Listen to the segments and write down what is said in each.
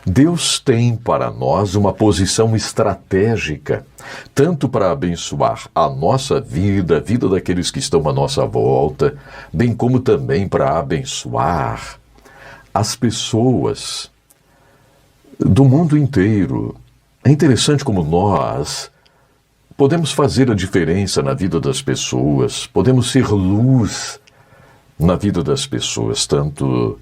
Deus tem para nós uma posição estratégica, tanto para abençoar a nossa vida, a vida daqueles que estão à nossa volta, bem como também para abençoar as pessoas do mundo inteiro. É interessante como nós podemos fazer a diferença na vida das pessoas, podemos ser luz na vida das pessoas, tanto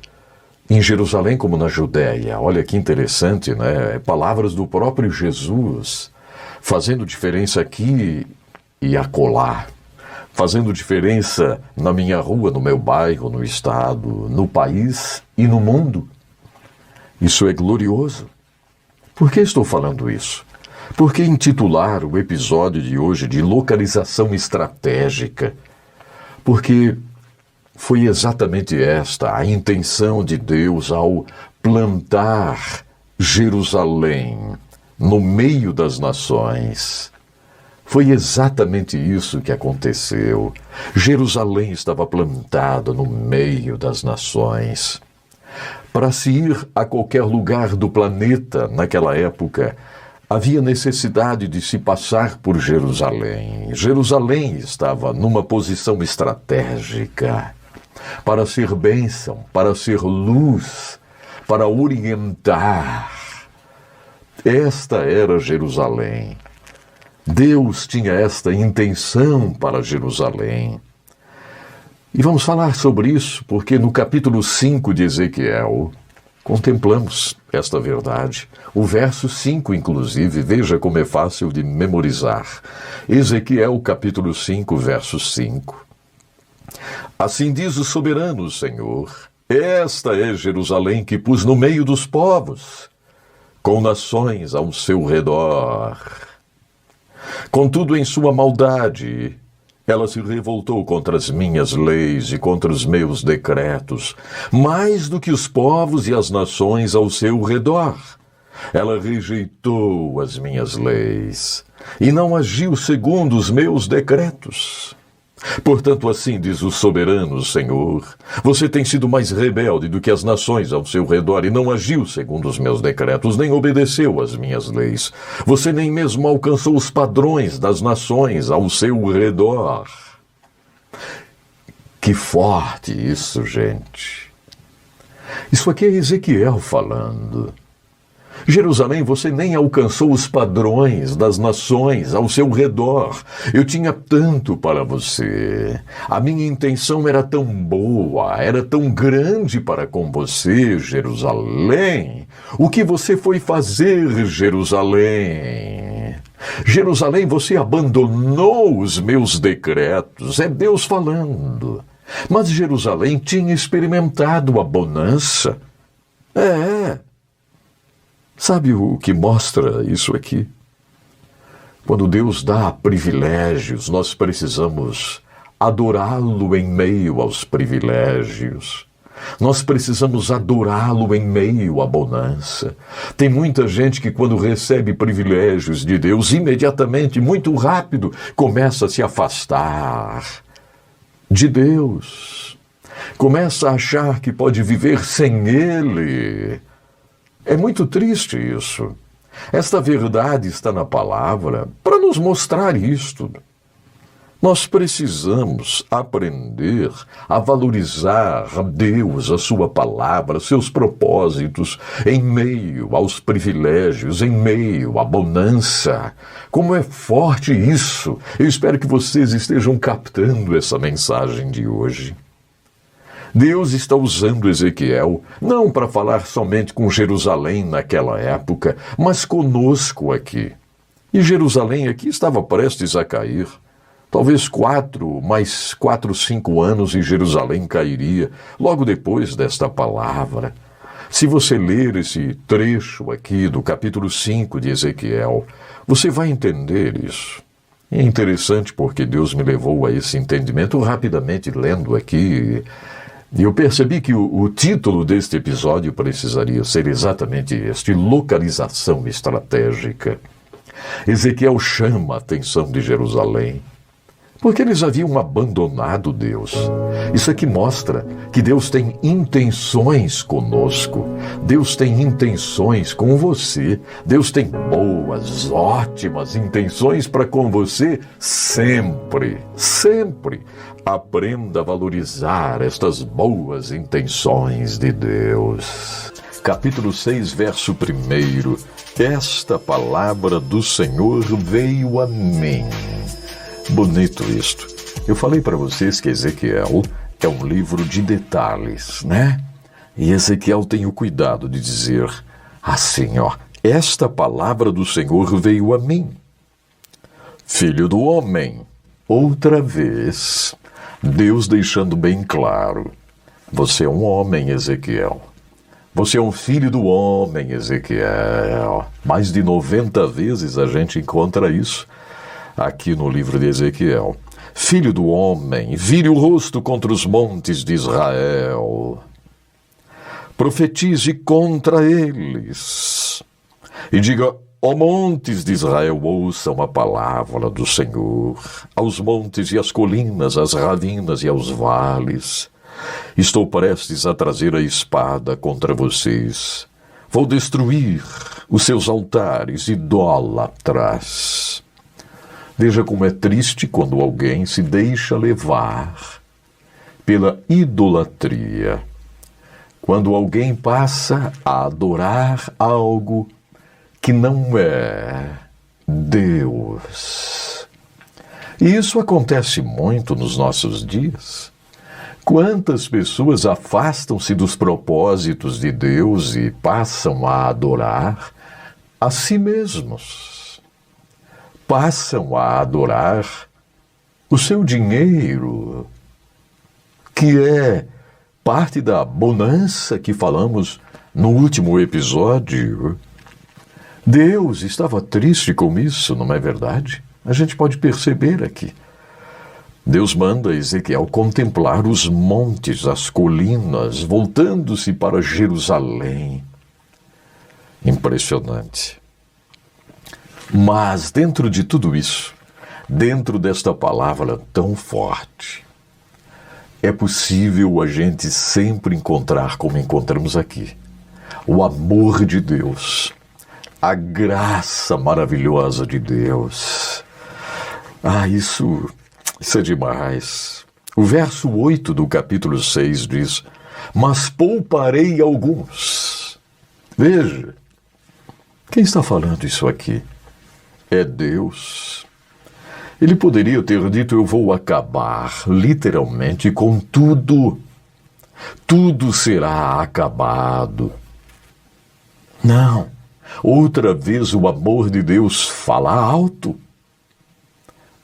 em Jerusalém como na Judéia. Olha que interessante, né? Palavras do próprio Jesus, fazendo diferença aqui e acolá, fazendo diferença na minha rua, no meu bairro, no estado, no país e no mundo. Isso é glorioso. Por que estou falando isso? Porque intitular o episódio de hoje de localização estratégica? Porque foi exatamente esta a intenção de Deus ao plantar Jerusalém no meio das nações. Foi exatamente isso que aconteceu. Jerusalém estava plantada no meio das nações. Para se ir a qualquer lugar do planeta naquela época, havia necessidade de se passar por Jerusalém. Jerusalém estava numa posição estratégica para ser bênção, para ser luz, para orientar. Esta era Jerusalém. Deus tinha esta intenção para Jerusalém. E vamos falar sobre isso, porque no capítulo 5 de Ezequiel, contemplamos esta verdade. O verso 5, inclusive, veja como é fácil de memorizar. Ezequiel, capítulo 5, verso 5. Assim diz o soberano Senhor: esta é Jerusalém que pus no meio dos povos, com nações ao seu redor. Contudo, em sua maldade, ela se revoltou contra as minhas leis e contra os meus decretos, mais do que os povos e as nações ao seu redor. Ela rejeitou as minhas leis e não agiu segundo os meus decretos. Portanto, assim diz o soberano Senhor: você tem sido mais rebelde do que as nações ao seu redor e não agiu segundo os meus decretos, nem obedeceu às minhas leis. Você nem mesmo alcançou os padrões das nações ao seu redor. Que forte isso, gente. Isso aqui é Ezequiel falando. Jerusalém, você nem alcançou os padrões das nações ao seu redor. Eu tinha tanto para você. A minha intenção era tão boa, era tão grande para com você, Jerusalém. O que você foi fazer, Jerusalém? Jerusalém, você abandonou os meus decretos. É Deus falando. Mas Jerusalém tinha experimentado a bonança. Sabe o que mostra isso aqui? Quando Deus dá privilégios, nós precisamos adorá-lo em meio aos privilégios. Nós precisamos adorá-lo em meio à bonança. Tem muita gente que, quando recebe privilégios de Deus, imediatamente, muito rápido, começa a se afastar de Deus. Começa a achar que pode viver sem Ele. É muito triste isso. Esta verdade está na palavra para nos mostrar isto. Nós precisamos aprender a valorizar a Deus, a sua palavra, seus propósitos, em meio aos privilégios, em meio à bonança. Como é forte isso! Eu espero que vocês estejam captando essa mensagem de hoje. Deus está usando Ezequiel não para falar somente com Jerusalém naquela época, mas conosco aqui. E Jerusalém aqui estava prestes a cair. Talvez 4, 5 anos e Jerusalém cairia logo depois desta palavra. Se você ler esse trecho aqui do capítulo 5 de Ezequiel, você vai entender isso. É interessante porque Deus me levou a esse entendimento rapidamente lendo aqui. E eu percebi que o título deste episódio precisaria ser exatamente este: localização estratégica. Ezequiel chama a atenção de Jerusalém porque eles haviam abandonado Deus. Isso aqui mostra que Deus tem intenções conosco. Deus tem intenções com você. Deus tem boas, ótimas intenções para com você sempre, sempre. Aprenda a valorizar estas boas intenções de Deus. Capítulo 6, verso 1. Esta palavra do Senhor veio a mim. Bonito isto. Eu falei para vocês que Ezequiel é um livro de detalhes, né? E Ezequiel tem o cuidado de dizer assim, ó: esta palavra do Senhor veio a mim. Filho do homem, outra vez, Deus deixando bem claro: você é um homem, Ezequiel. Você é um filho do homem, Ezequiel. Mais de 90 vezes a gente encontra isso aqui no livro de Ezequiel. Filho do homem, vire o rosto contra os montes de Israel. Profetize contra eles. E diga: ó montes de Israel, ouçam a palavra do Senhor. Aos montes e às colinas, às ravinas e aos vales. Estou prestes a trazer a espada contra vocês. Vou destruir os seus altares idólatras. Veja como é triste quando alguém se deixa levar pela idolatria. Quando alguém passa a adorar algo que não é Deus. E isso acontece muito nos nossos dias. Quantas pessoas afastam-se dos propósitos de Deus e passam a adorar a si mesmos? Passam a adorar o seu dinheiro, que é parte da bonança que falamos no último episódio. Deus estava triste com isso, não é verdade? A gente pode perceber aqui. Deus manda Ezequiel contemplar os montes, as colinas, voltando-se para Jerusalém. Impressionante. Mas dentro de tudo isso, dentro desta palavra tão forte, é possível a gente sempre encontrar, como encontramos aqui, o amor de Deus, a graça maravilhosa de Deus. Isso é demais. O verso 8 do capítulo 6 diz: mas pouparei alguns. Veja, quem está falando isso aqui? É Deus. Ele poderia ter dito: eu vou acabar, literalmente, com tudo. Tudo será acabado. Não. Outra vez o amor de Deus fala alto.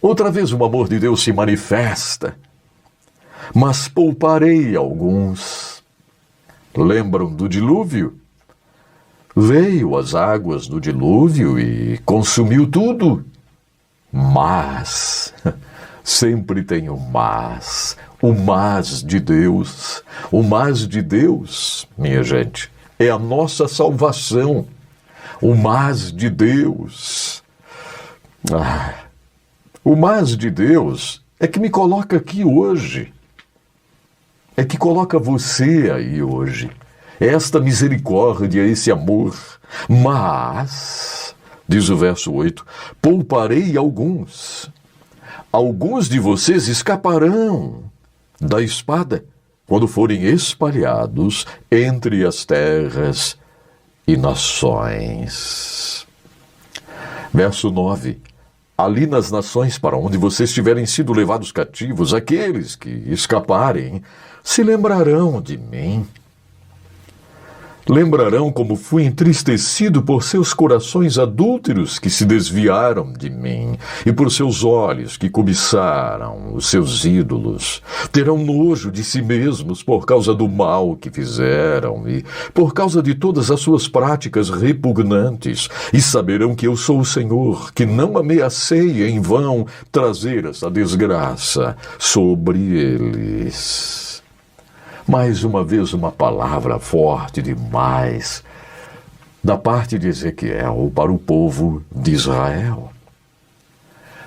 Outra vez o amor de Deus se manifesta. Mas pouparei alguns. Lembram do dilúvio? Veio as águas do dilúvio e consumiu tudo. Mas, sempre tem o mas de Deus. O mas de Deus, minha gente, é a nossa salvação. O mas de Deus. O mas de Deus é que me coloca aqui hoje. É que coloca você aí hoje. Esta misericórdia, esse amor. Mas, diz o verso 8, pouparei alguns. Alguns de vocês escaparão da espada quando forem espalhados entre as terras e nações. Verso 9. Ali nas nações para onde vocês tiverem sido levados cativos, aqueles que escaparem se lembrarão de mim. Lembrarão como fui entristecido por seus corações adúlteros que se desviaram de mim e por seus olhos que cobiçaram os seus ídolos. Terão nojo de si mesmos por causa do mal que fizeram e por causa de todas as suas práticas repugnantes e saberão que eu sou o Senhor, que não ameacei em vão trazer essa desgraça sobre eles. Mais uma vez, uma palavra forte demais da parte de Ezequiel para o povo de Israel.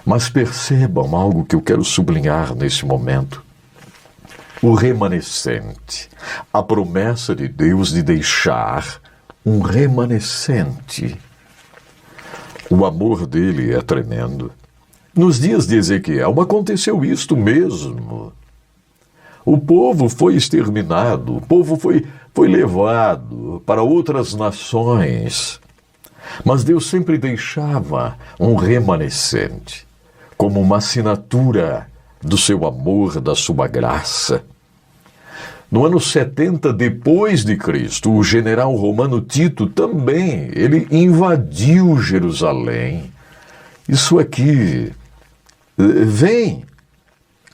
Mas percebam algo que eu quero sublinhar nesse momento. O remanescente, a promessa de Deus de deixar um remanescente. O amor dele é tremendo. Nos dias de Ezequiel aconteceu isto mesmo. O povo foi exterminado, o povo foi levado para outras nações. Mas Deus sempre deixava um remanescente, como uma assinatura do seu amor, da sua graça. No ano 70 depois de Cristo, o general romano Tito também, ele invadiu Jerusalém. Isso aqui vem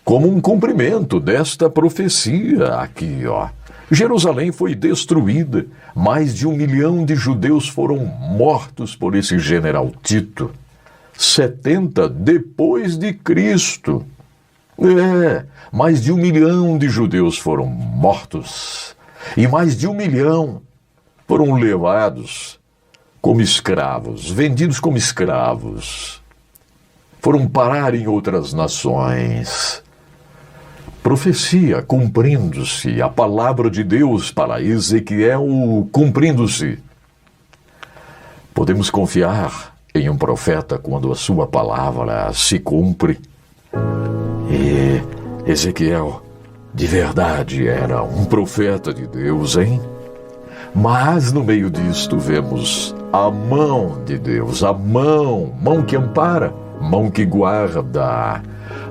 como um cumprimento desta profecia aqui, ó. Jerusalém foi destruída. Mais de 1 milhão de judeus foram mortos por esse general Tito. 70 depois de Cristo. Mais de 1 milhão de judeus foram mortos. E mais de 1 milhão foram levados como escravos, vendidos como escravos. Foram parar em outras nações. Profecia cumprindo-se, a palavra de Deus para Ezequiel cumprindo-se. Podemos confiar em um profeta quando a sua palavra se cumpre. E Ezequiel, de verdade, era um profeta de Deus, hein? Mas no meio disto vemos a mão de Deus, a mão que ampara, mão que guarda,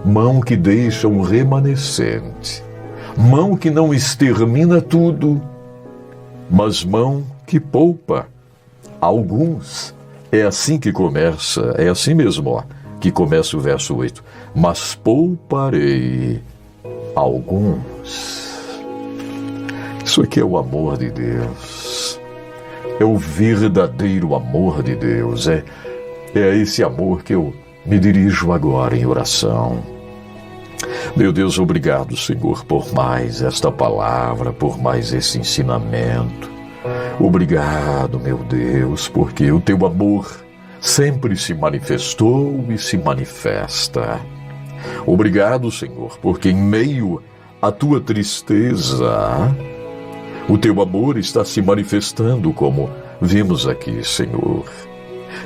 mão que deixa um remanescente, mão que não extermina tudo, mas mão que poupa alguns. É assim que começa, é assim mesmo, ó, que começa o verso 8. Mas pouparei alguns. Isso aqui é o amor de Deus. É o verdadeiro amor de Deus. É a esse amor que eu me dirijo agora em oração. Meu Deus, obrigado, Senhor, por mais esta palavra, por mais esse ensinamento. Obrigado, meu Deus, porque o teu amor sempre se manifestou e se manifesta. Obrigado, Senhor, porque em meio à tua tristeza, o teu amor está se manifestando, como vimos aqui, Senhor.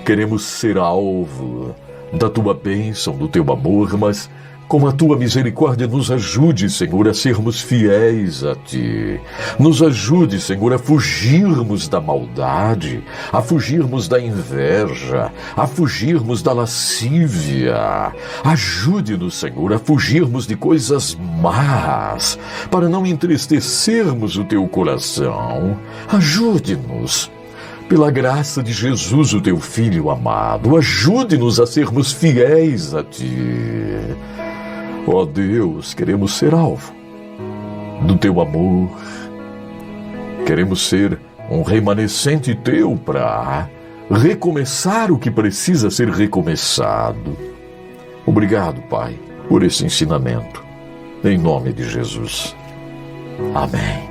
Queremos ser alvo da tua bênção, do teu amor, mas com a tua misericórdia nos ajude, Senhor, a sermos fiéis a ti. Nos ajude, Senhor, a fugirmos da maldade, a fugirmos da inveja, a fugirmos da lascívia. Ajude-nos, Senhor, a fugirmos de coisas más, para não entristecermos o teu coração. Ajude-nos. Pela graça de Jesus, o teu Filho amado, ajude-nos a sermos fiéis a ti. Ó Deus, queremos ser alvo do teu amor. Queremos ser um remanescente teu para recomeçar o que precisa ser recomeçado. Obrigado, Pai, por esse ensinamento. Em nome de Jesus. Amém.